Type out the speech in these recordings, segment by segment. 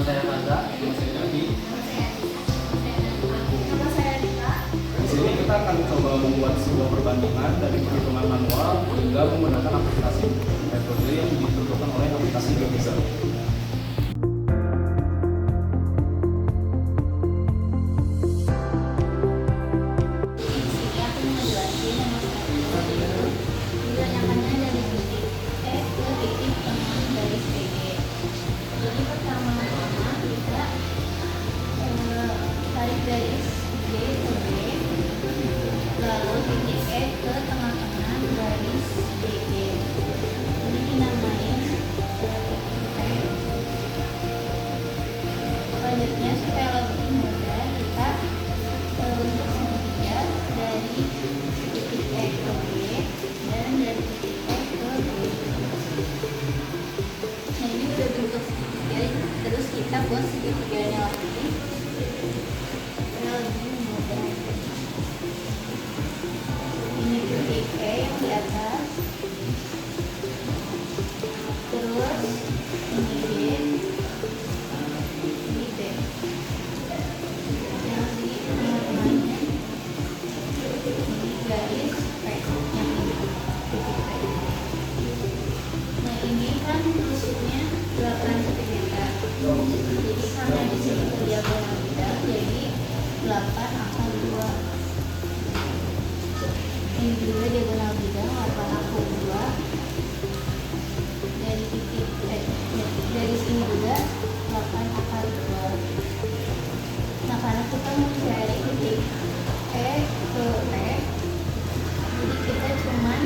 saya Raza, nama saya Daki. Nama saya Dita. Di sini kita akan coba membuat sebuah perbandingan dari perhitungan manual hingga menggunakan aplikasi metode yang ditentukan oleh aplikasi GeoGebra. Garis B ke B, lalu titik E ke tengah-tengah garis BG. Ini dinamain titik E. Selanjutnya supaya lebih mudah kita bentuk segitiga dari titik E ke B dan dari titik E ke B. Nah ini udah bentuk segitiga, terus kita buat segitiganya lagi. Ini titik E yang di atas, terus ini B, ini B, yang di tengah-tengahnya ini garis P yang ini titik P. Nah ini kan musuhnya 8 cm, jadi karena di sini diagonal bidang, jadi 8 akar 2. Ini juga diagonal bidang 8 akar 2. Dari titik dari sini juga 8 akar 2. Nah karena kita mau cari titik E ke P, jadi kita cuman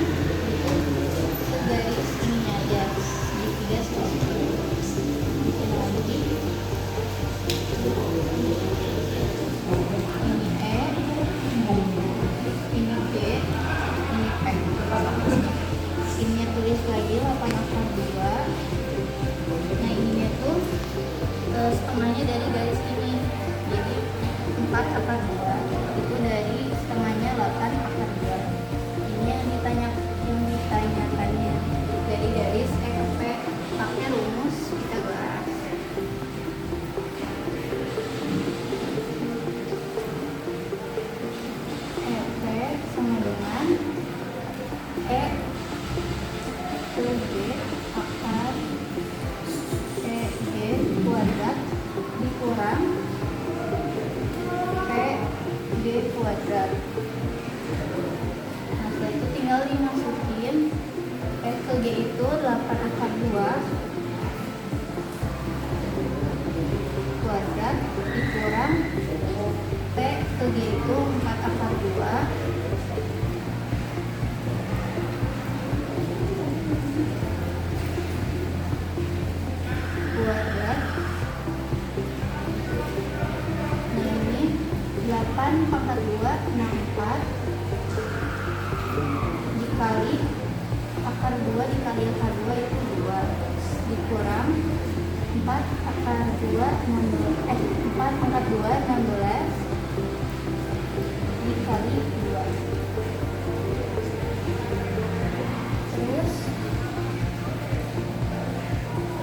segaris ini aja, segitiga seperti ini. Bikin lagi. Ininya tulis lagi 8 akar 2. Nah ininya tuh setengahnya dari garis ini, jadi 4 akar 2 itu dari setengahnya 8 akar 2. Ini yang ditanyakannya dari garis E ke P, pakai rumus Pythagoras. EP sama dengan E ke G akar EG kuadrat dikurang PG kuadrat. Nah setelah itu tinggal dimasukin E ke G itu 8 akar 2 kuadrat dikurang P ke G itu 4 akar 2 kuadrat. Nah ini 8 pangkat 2 64 dikali akar 2 dikali akar 2 itu 2 dikurang 4 akar 2 4 pangkat 2 16 dikali 2. Terus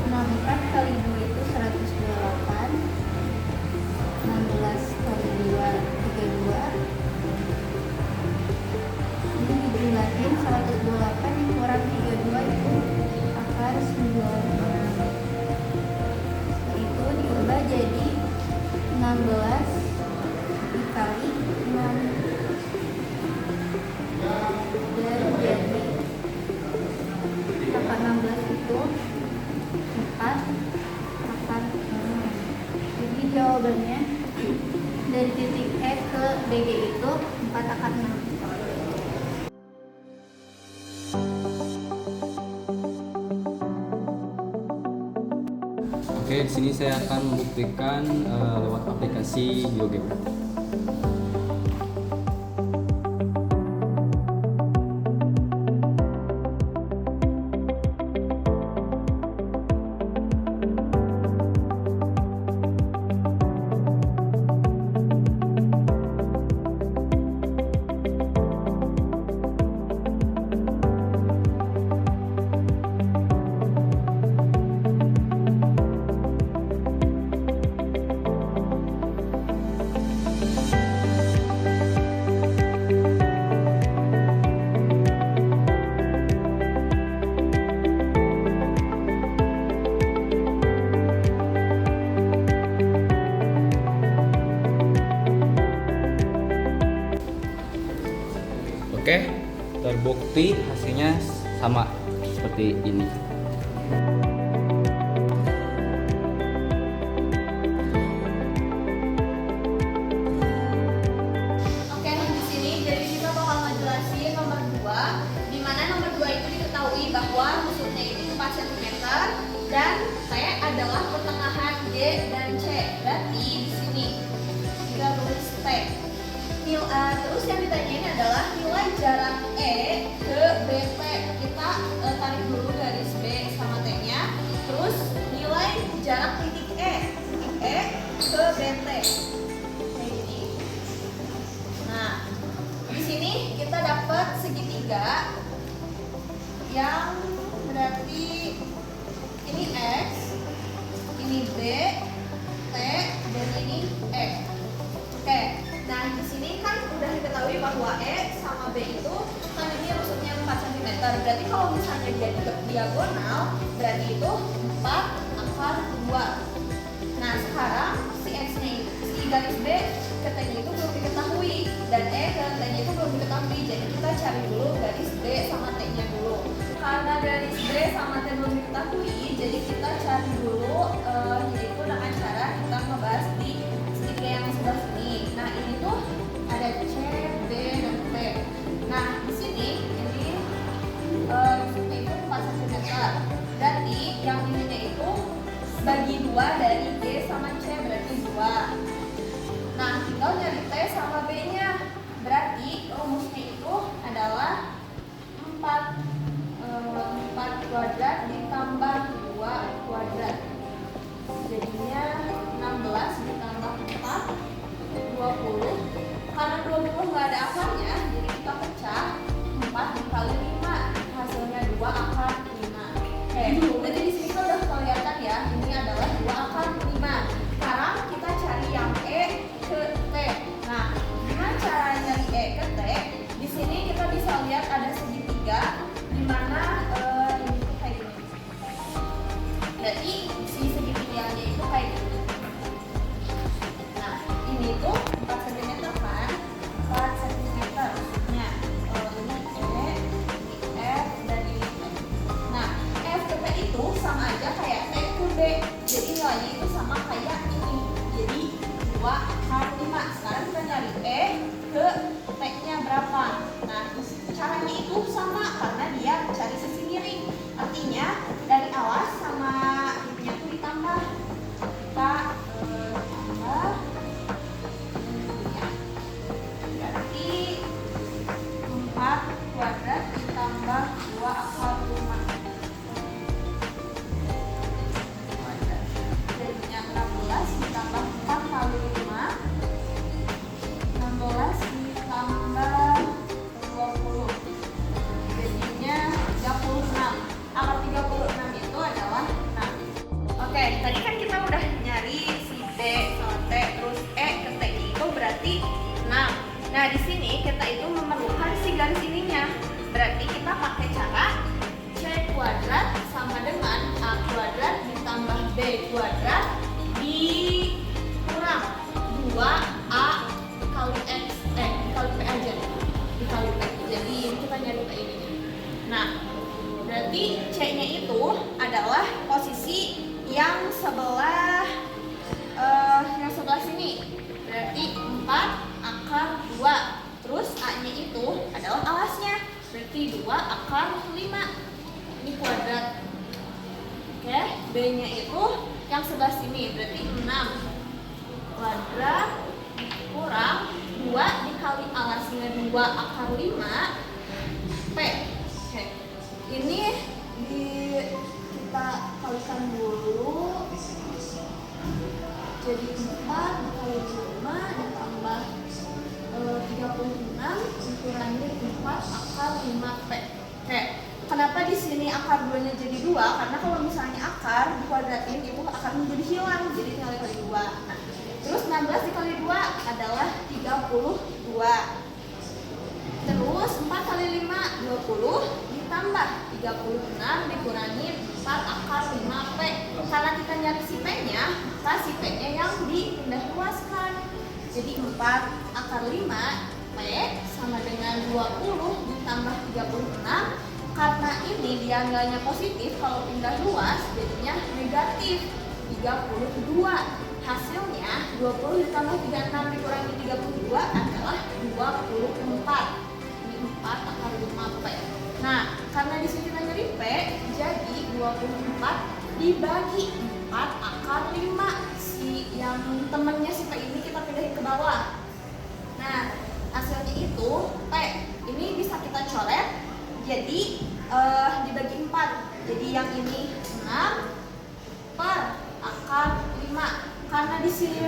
64 kali 2 itu 128, 16 kali 2 32. Ini dijumlahin 128 dikurang 32 itu akar 96. Itu diubah jadi 16 dikali 6 dan jadi akar 16 itu 4 akar 6. Jadi jawabannya dari titik E ke BG itu 4 akar 6. Oke, di sini saya akan membuktikan lewat aplikasi GeoGebra. Oke, terbukti hasilnya sama seperti ini. Oke, nah di sini jadi kita bakal ngejelasin nomor 2, di mana nomor 2 itu diketahui bahwa musuhnya itu 4 cm dan T adalah pertengahan G dan C. Berarti di sini kita tulis T. Terus yang ditanyain adalah nilai jarak E ke BP. Kita tarik dulu garis B sama T-nya. Terus nilai jarak titik E ke BP. Kayak gini. Nah, di sini kita dapat segitiga yang berarti ini X, ini B, T, dan ini E. Oke, nah di sini kan udah diketahui bahwa E sama B itu kan ini maksudnya 4 cm. Berarti kalau misalnya dia diagonal, berarti itu 4 akar 2. Nah sekarang si X-nya si garis B ke T-nya itu belum diketahui dan E ke T-nya itu belum diketahui. Jadi kita cari dulu garis B sama T-nya dulu. Karena garis B sama T belum diketahui, jadi kita cari dulu yaitu dengan cara kita ngebahas di segitiga yang sebelah sini. Nah ini tuh ada C, B, dan T. Nah di sini ini maksudnya itu 4 cm. Berarti yang ininya itu bagi 2 dari G sama C berarti 2. Nah tinggal nyari T sama B nya. Berarti rumusnya itu adalah 4 kuadrat ditambah 2 kuadrat. Jadinya 16 ditambah 4 20. Karena 20 nggak ada akarnya, jadi kita pecah 4 dikali 5, hasilnya 2 akar 5. Oke, jadi di sini udah kelihatan ya, ini adalah 2 akar 5. Sekarang kita cari yang E ke T. Nah, gimana cara nyari E ke T? Di sini kita bisa lihat ada segitiga di mana ini tuh kayak gini. Berarti si segitiganya itu kayak gini. Nah, ini tuh 4 cm kan? 4 cm. Nah, ini E, ini F, dan ini T. Nah, F ke T itu sama aja kayak T ke B. Jadi nilainya itu sama kayak ini. Jadi 2 akar 5. Sekarang kita nyari E ke T-nya berapa? Nah, caranya itu sama karena dia cari sisi miring. Artinya dari alas sama ininya tuh ditambah. Kita tambah ininya. Berarti 4 kuadrat ditambah 2 akar 5. Jadinya 16 ditambah 4 kali 5. 16 ditambah 20. Jadinya 36. Akar 36 itu adalah 6. Oke, tadi kan kita udah nyari si B sama T terus E ke T itu berarti 6. Nah, di sini kita itu memerlukan si garis ininya. Berarti kita pakai cara C kuadrat sama dengan A kuadrat ditambah B kuadrat dikurang 2A kali X, dikali P aja, dikali P. Jadi kita nyari P ini. Nah, berarti C-nya itu adalah posisi yang sebelah sini. Berarti 4 akar 2. Terus A-nya itu adalah alasnya. Berarti 2 akar 5. Ini kuadrat. Oke, B-nya itu yang sebelah sini. Berarti 6 kuadrat kurang 2 dikali alasnya 2 akar 5 P. Oke. Ini kita kalikan dulu. Jadi 4 dikali 5 ditambah 36 dikurangi 4 akar 5 P. Oke. Kenapa di sini akar 2-nya jadi 2? Karena kalau misalnya akar dikuadratin itu akarnya jadi hilang. Jadi tinggal dikali 2. Terus 16 dikali 2 adalah 32. Terus 4 kali 5 20 ditambah 36 dikurangi 4 akar 5 P. Karena kita nyari si P-nya, maka si P-nya yang dipindah luaskan. Jadi 4 akar 5 P sama dengan 20 ditambah 36. Karena ini dia nilainya positif, kalau pindah luas jadinya negatif 32. Hasilnya 20 ditambah 36 dikurangi 32 adalah 24. Ini 4 akar 5 P. Nah, karena di sini kita nyari P, jadi 24 dibagi 4 akar 5. Si yang temennya si P ini kita pindahin ke bawah. Nah, hasilnya itu P ini bisa kita coret jadi dibagi 4. Jadi yang ini 6 per akar 5. Karena di sini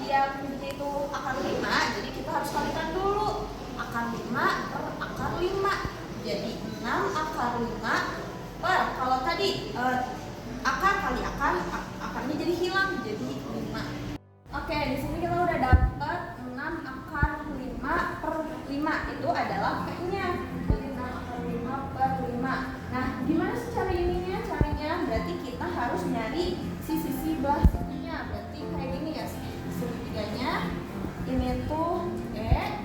dia itu akar 5, jadi kita harus kalikan dulu. Akar 5 per akar 5. Jadi 6 akar 5 per, kalau tadi akar kali akar, akarnya jadi hilang, jadi 5. Oke, di sini kita udah dapat 6 akar 5 per 5. Itu adalah P-nya. Jadi 6 akar 5 per 5. Nah, gimana sih cara ininya? Caranya berarti kita harus nyari sisi belah satunya. Berarti kayak gini ya, segitiganya. Ini tuh E,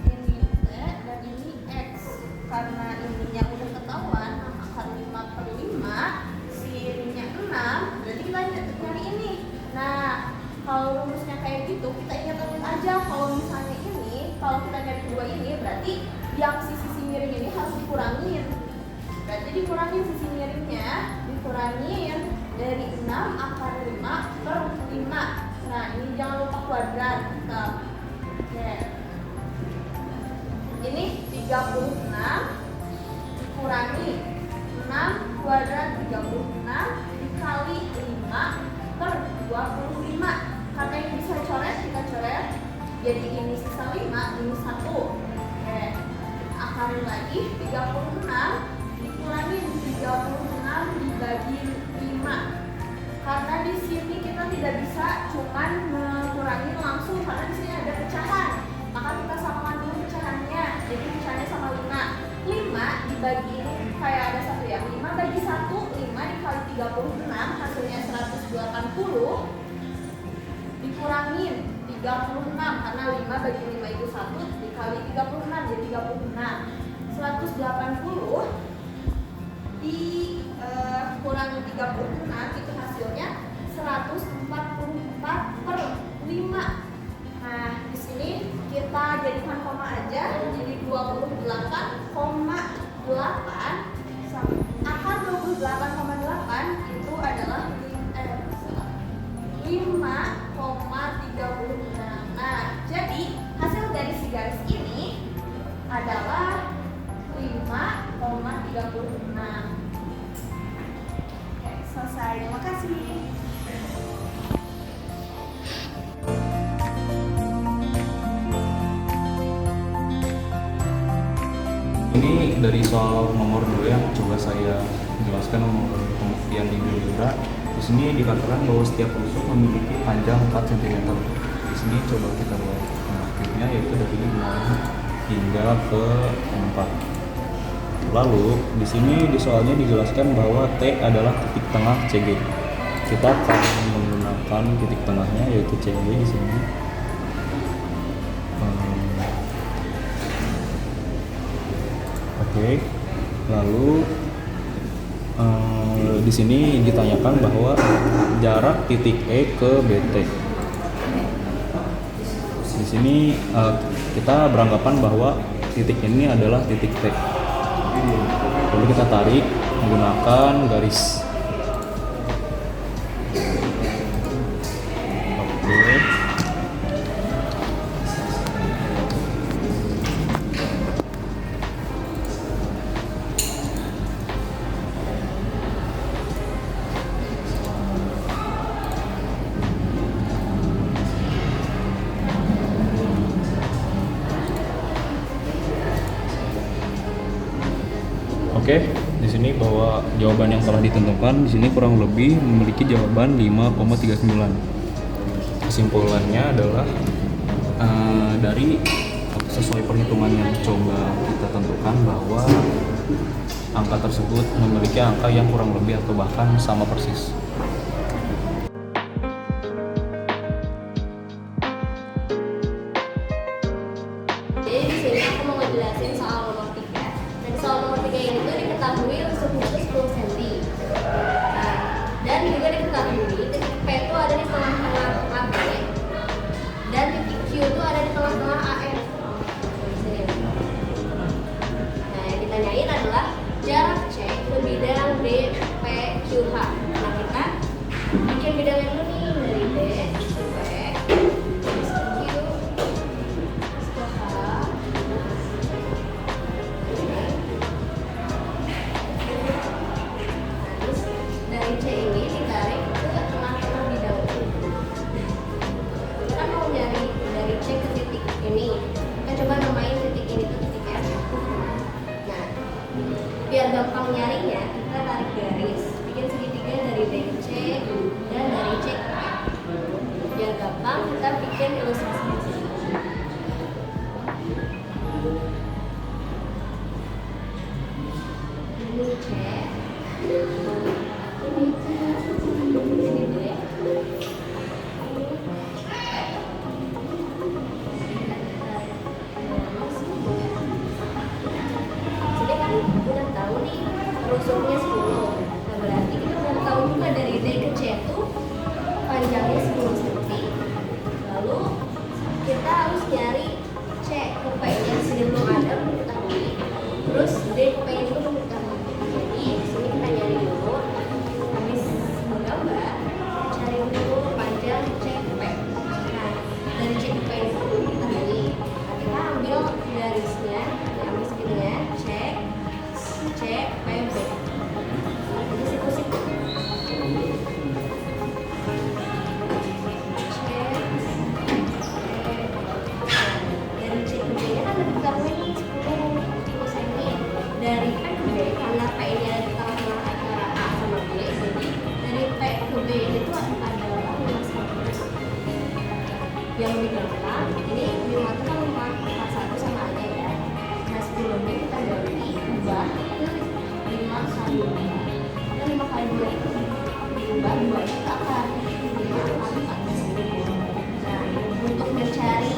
ini T, dan ini X. Karena ininya udah ketahuan 6 akar 5 per 5, si ininya 6, berarti kita nyari ini. Nah, kalau rumusnya kayak gitu, kita ingat-ingat aja. Kalau misalnya ini, kalau kita nyari kedua ini, berarti yang sisi miring ini harus dikurangin. Berarti dikurangin sisi miringnya, dikurangin dari 6 akar 5 per 5. Nah, ini jangan lupa kuadrat. Oke. Ini 36 dikurangi 6 kuadrat 36 dikali 5 per 25. Karena ini bisa coret, kita coret. Jadi ini sisa 5, ini 1. Oke. Akarin lagi 36 dikurangi 36 dibagi 5. Karena di sini kita tidak bisa cuman mengurangi langsung, karena di sini ada pecahan. Maka kita samakan dulu pecahannya. Jadi pecahannya sama 5. 5 dibagi ini kayak ada 1 ya. 5 bagi 1, 5 dikali 36 hasilnya 180. Dikurangin 36 karena 5 bagi 5 itu 1 dikali 36 jadi 36. 180 dikurangi 36 itu hasilnya 144 per 5. Nah, di sini kita jadikan koma aja, jadi 28,8 akar 28,8 itu adalah 5,36. Nah, jadi hasil dari si garis ini adalah 5,36. Oke, selesai. Terima kasih. Ini dari soal nomor 2 yang coba saya jelaskan nomor pembuktian di Biodra. Di sini dikatakan bahwa setiap tusuk memiliki panjang 4 cm. Di sini coba kita lihat grafiknya, yaitu dari 0 hingga ke 4. Lalu di sini di soalnya dijelaskan bahwa T adalah titik tengah CG. Kita akan menggunakan titik tengahnya yaitu CG di sini. Oke. Lalu di sini ditanyakan bahwa jarak titik E ke BT. Di sini kita beranggapan bahwa titik ini adalah titik T. Lalu kita tarik menggunakan garis. Oke. Oke, di sini bahwa jawaban yang telah ditentukan di sini kurang lebih memiliki jawaban 5,39. Kesimpulannya adalah dari sesuai perhitungan yang coba kita tentukan bahwa angka tersebut memiliki angka yang kurang lebih atau bahkan sama persis. diketahui lusuknya itu 10 cm. Nah, dan juga diketahui titik P itu ada di tengah-tengah AB dan titik Q itu ada di tengah-tengah AF. Nah, yang ditanyain adalah jarak C ke bidang DPQH. Nah, kita bikin bidangnya dulu nih, dari D ke P, terus ke Q, terus ke H. Terus dari C ini ditarik ke tengah-tengah bidang ini. Kita kan mau nyari dari C ke titik ini. Kita coba namain titik ini tuh titik F. Nah, biar gampang nyarinya, kita tarik garis, bikin segitiga dari D ke C dan dari C ke F. Biar gampang, kita bikin ilustrasi di sini. Ini C, ini D, jadi kan udah tahu nih rusuknya 10. Nah, berarti kita udah tahu juga dari D ke C itu panjangnya 10 cm. Lalu kita harus nyari C ke P nya, di sini belum ada, belum ketahui. Terus D ke P nya juga belum ketahui. Jadi di sini kita nyari dulu. Habis menggambar, cari dulu panjang C ke P. Nah, dari C ke P itu belum ketahui. Nah, kita ambil garisnya, ambil segininya C, C, P, B. Jadi siku-siku. Dari C ke B nya kan lebih ketahui nih 10 cm. Dari P ke B, karena P ini ada di tengah-tengah antara A sama B, jadi dari P ke B itu adalah 5 cm. Yang lebih gampang, ini 5 itu kan 5 sama aja ya. Nah, sebelumnya kita ganti ubah ke 5 kali 2. Nah, 5 kali 2 itu diubah 2 nya ke akar 5 kali 4. Nah, untuk mencari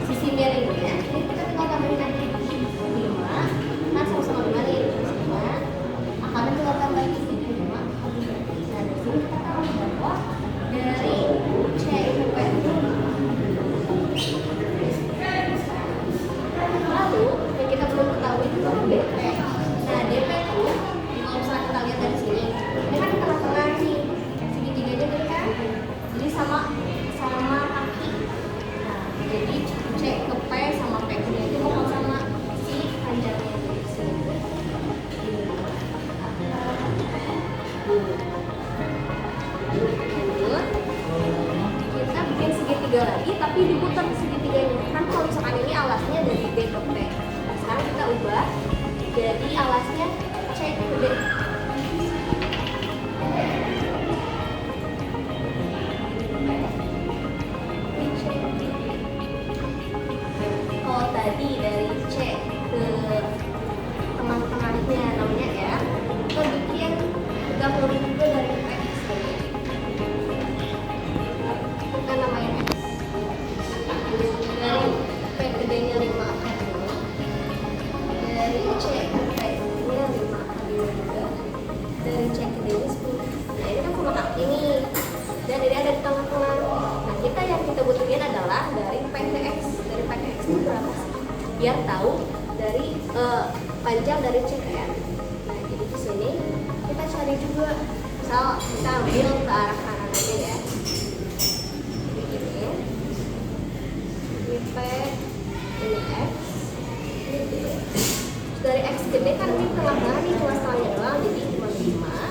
sisi miringnya, ini kita tinggal tambahin aja 5, kan sama-sama 5 nih, 5, akarnya tinggal tambahin 5. Nah, dari sini kita tahu bahwa dari C ke P. Lalu yang kita belum ketahui itu DP. Nah, DP itu kalau misalnya kita lihat dari sini, ini kan di tengah-tengah nih, segitiganya gitu kan, jadi sama kaki. Nah, jadi C ke P sama P ke D itu mau sama si panjangnya di sini. Lanjut, kita bikin segitiga lagi, tapi diputar segitiganya. Kan kalau misalkan ini alasnya dari D ke P. Nah, sekarang kita ubah jadi alasnya C ke D. Kalau tadi dari C ke tengah-tengahnya namanya F, kita bikin 30 juga dari P ke sini. Kita namain X. Dari P ke D nya 5 akar dulu. Dari C ke P nya 5 akar dulu juga. Dari C ke D nya 10. Nah, ini kan sama kaki nih. Dan ini ada di tengah-tengah. Nah, yang kita butuhin adalah dari P ke X. Dari P ke X itu berapa sih? Biar tahu dari panjang dari C ke R. Nah, jadi di sini kita cari juga. Misal kita ambil ke arah kanan aja ya. Begini. Ini P, ini X, ini D. Terus dari X ke D kan ini tengah-tengah nih, cuma setengahnya doang, jadi cuma 5.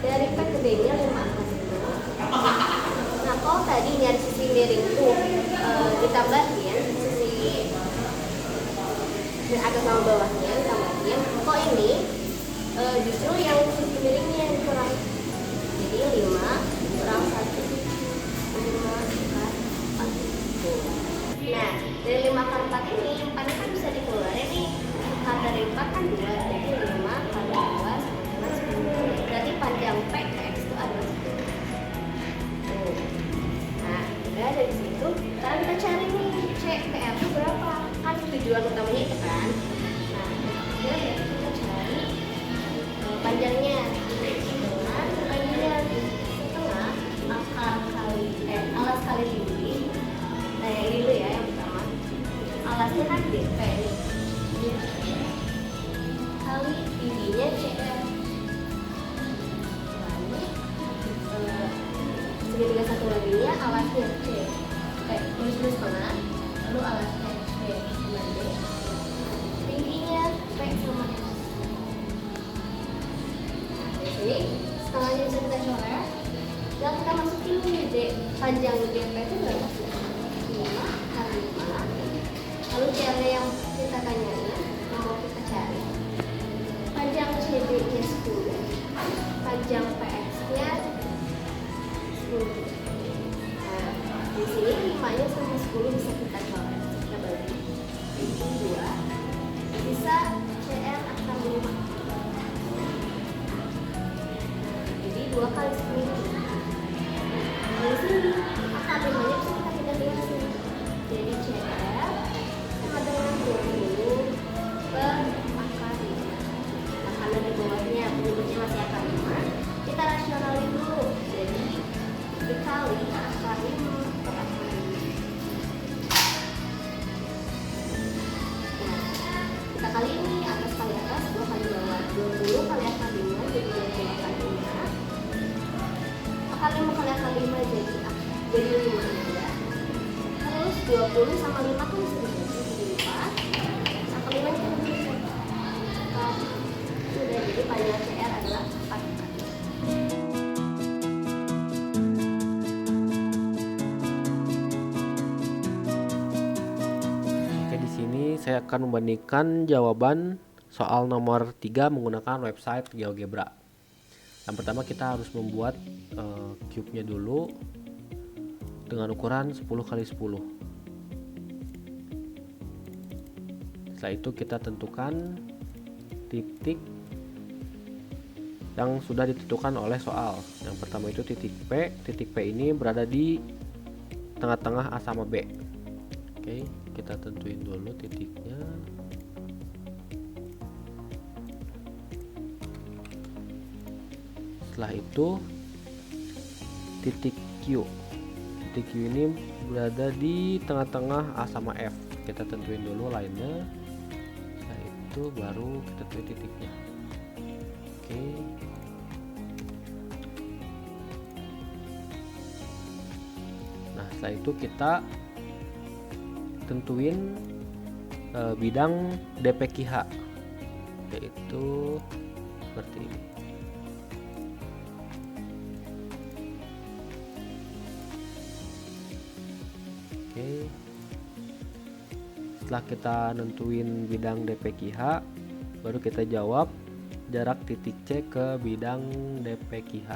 Dari P ke D nya 5 akan 5. Nah, kalau tadi nyari sisi miring itu ditambahin sisi atas sama bawahnya ditambahin. Kok ini justru yang sisi miringnya yang kurang. Jadi 5 kurang 1, 5 akar 4. Nah, dari 5 akar 4 ini 4 kan bisa dikeluarin nih. Akar dari 4 kan 2, jadi 5 kali 2 sama 10. Berarti panjang P ke X itu adalah 10. Nah, udah dari situ sekarang kita cari nih C ke R itu berapa. Kan tujuan utamanya itu kan. Nah, berarti kita cari panjangnya. Dengan panjang setengah akar kali alas kali tinggi. Nah yang ini dulu ya yang pertama. Alasnya kan DP kali tingginya CR. Segitiga satu laginya alasnya C. Tulis dulu setengah, lalu alasnya C sama D. Tingginya P sama S. Di sini setengahnya bisa kita coret. Dan kita masukin D. Panjang DP itu berapa sih? 5 kali 5. Lalu CR yang kita tanyain, yang mau kita cari. Panjang CD-nya 10. Panjang PS-nya 10. Nah, di sini 5-nya sama 10 bisa kita coret. Kita bagi. Itu 2. Bisa CR akar 5. Jadi 2 kali 10. Nah, di sini akar 5-nya bisa kita pindah-pindah sini. Jadi CR sama dengan 20 per akar 5. Nah, karena di bawahnya penyebutnya masih akar 5, kita rasionalin dulu. Jadi dikali akar 5 per akar 5. Nah, kita kali ini atas kali atas, 2 kali bawah. 20 kali akar 5 jadi 20 akar 5. Akar 5 kali akar 5 jadi 5 aja. Terus 20 sama 5 kan bisa dibagi jadi 4. Akar 5 kita bisa sudah, jadi panjang CR adalah 4 akar. Oke, di sini saya akan membandingkan jawaban soal nomor 3 menggunakan website GeoGebra. Yang pertama kita harus membuat cube-nya dulu dengan ukuran 10 x 10. Setelah itu kita tentukan titik yang sudah ditentukan oleh soal. Yang pertama itu titik P. Titik P ini berada di tengah-tengah A sama B. Oke, kita tentuin dulu titiknya. Setelah itu titik Q. Titik Q ini berada di tengah-tengah A sama F. Kita tentuin dulu lainnya. Setelah itu baru kita tentuin titiknya. Oke. Nah, setelah itu kita tentuin bidang DPQH, yaitu seperti ini. Oke. Setelah kita nentuin bidang DPQH, baru kita jawab jarak titik C ke bidang DPQH.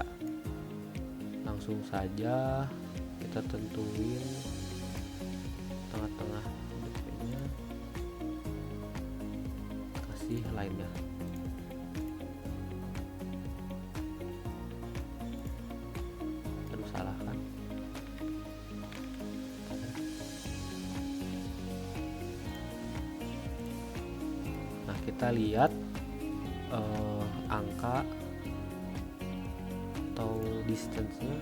Langsung saja kita tentuin tengah-tengah DP-nya, kasih lainnya. Aduh, salah kan? Nah, kita lihat angka atau distance-nya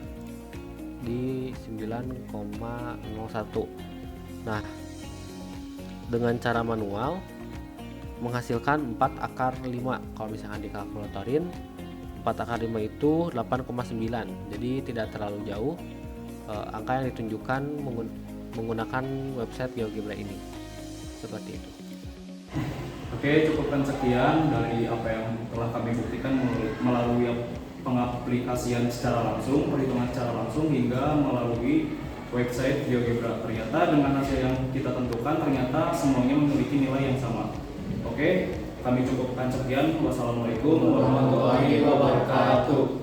di 9,01. Nah, dengan cara manual menghasilkan 4 akar 5. Kalau misalkan dikalkulatorin 4 akar 5 itu 8,9. Jadi tidak terlalu jauh angka yang ditunjukkan menggunakan website GeoGebra ini. Seperti itu. Oke, cukupkan sekian dari apa yang telah kami buktikan melalui pengaplikasian secara langsung, perhitungan secara langsung, hingga melalui website GeoGebra. Ternyata dengan hasil yang kita tentukan, ternyata semuanya memiliki nilai yang sama. Oke, kami cukupkan sekian. Wassalamualaikum warahmatullahi wabarakatuh.